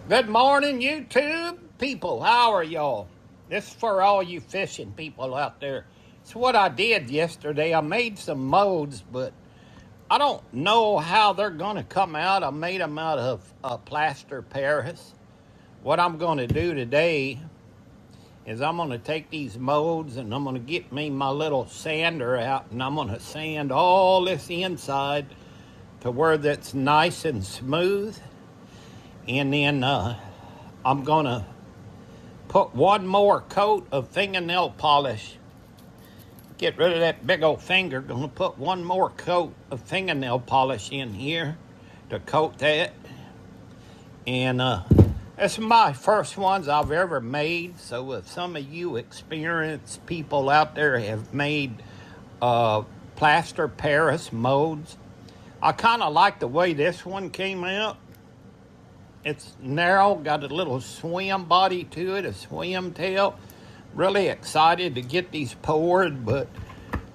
Good morning, YouTube people. How are y'all? This is for all you fishing people out there. It's what I did yesterday. I made some modes, but I don't know how they're going to come out. I made them out of Plaster of Paris. What I'm going to do today is I'm going to take these modes and I'm going to get me my little sander out and I'm going to sand all this inside to where that's nice and smooth. And then I'm going to put one more coat of fingernail polish. Get rid of that big old finger. Gonna put one more coat of fingernail polish in here to coat that. And that's my first ones I've ever made. So if some of you experienced people out there have made Plaster Paris modes, I kind of like the way this one came out. It's narrow, got a little swim body to it, a swim tail. Really excited to get these poured, but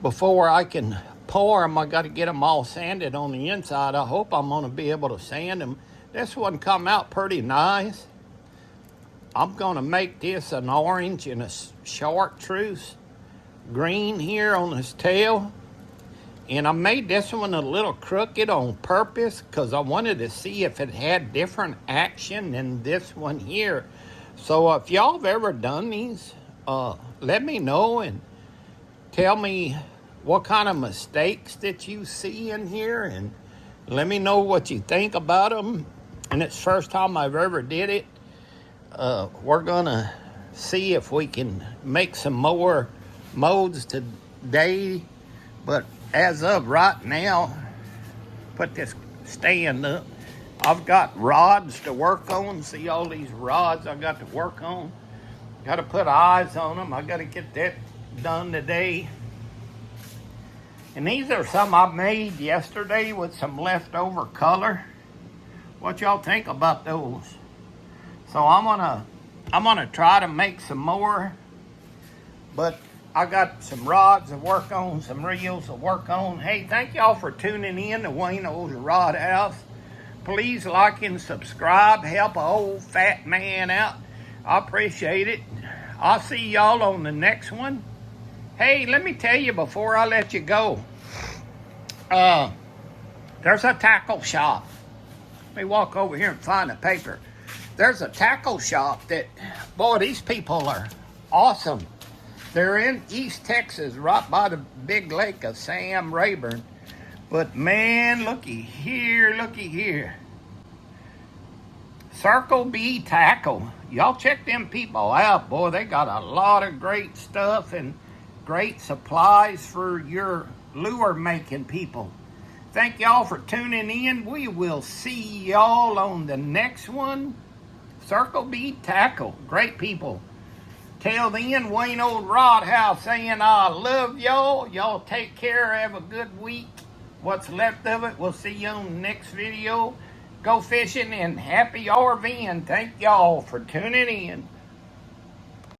before I can pour them, I got to get them all sanded on the inside. I hope I'm going to be able to sand them. This one come out pretty nice. I'm going to make this an orange and a chartreuse green here on this tail. And I made this one a little crooked on purpose because I wanted to see if it had different action than this one here. So if y'all have ever done these, let me know and tell me what kind of mistakes that you see in here. And let me know what you think about them. And it's the first time I've ever did it. We're going to see if we can make some more modes today. But as of right now, put this stand up. I've got rods to work on. See all these rods I got to work on. Got to put eyes on them. I got to get that done today. And these are some I made yesterday with some leftover color. What y'all think about those? So I'm gonna try to make some more. But I got some rods to work on, some reels to work on. Hey, thank y'all for tuning in to Wayno's Rod House. Please like and subscribe. Help an old fat man out. I appreciate it. I'll see y'all on the next one. Hey, let me tell you before I let you go. There's a tackle shop. Let me walk over here and find a paper. There's a tackle shop that, boy, these people are awesome. They're in East Texas, right by the big lake of Sam Rayburn. But man, looky here. Circle B Tackle. Y'all check them people out, boy. They got a lot of great stuff and great supplies for your lure making people. Thank y'all for tuning in. We will see y'all on the next one. Circle B Tackle. Great people. Till then, Wayno's Rod House saying I love y'all. Y'all take care. Have a good week. What's left of it, we'll see you on the next video. Go fishing and happy RVing. Thank y'all for tuning in.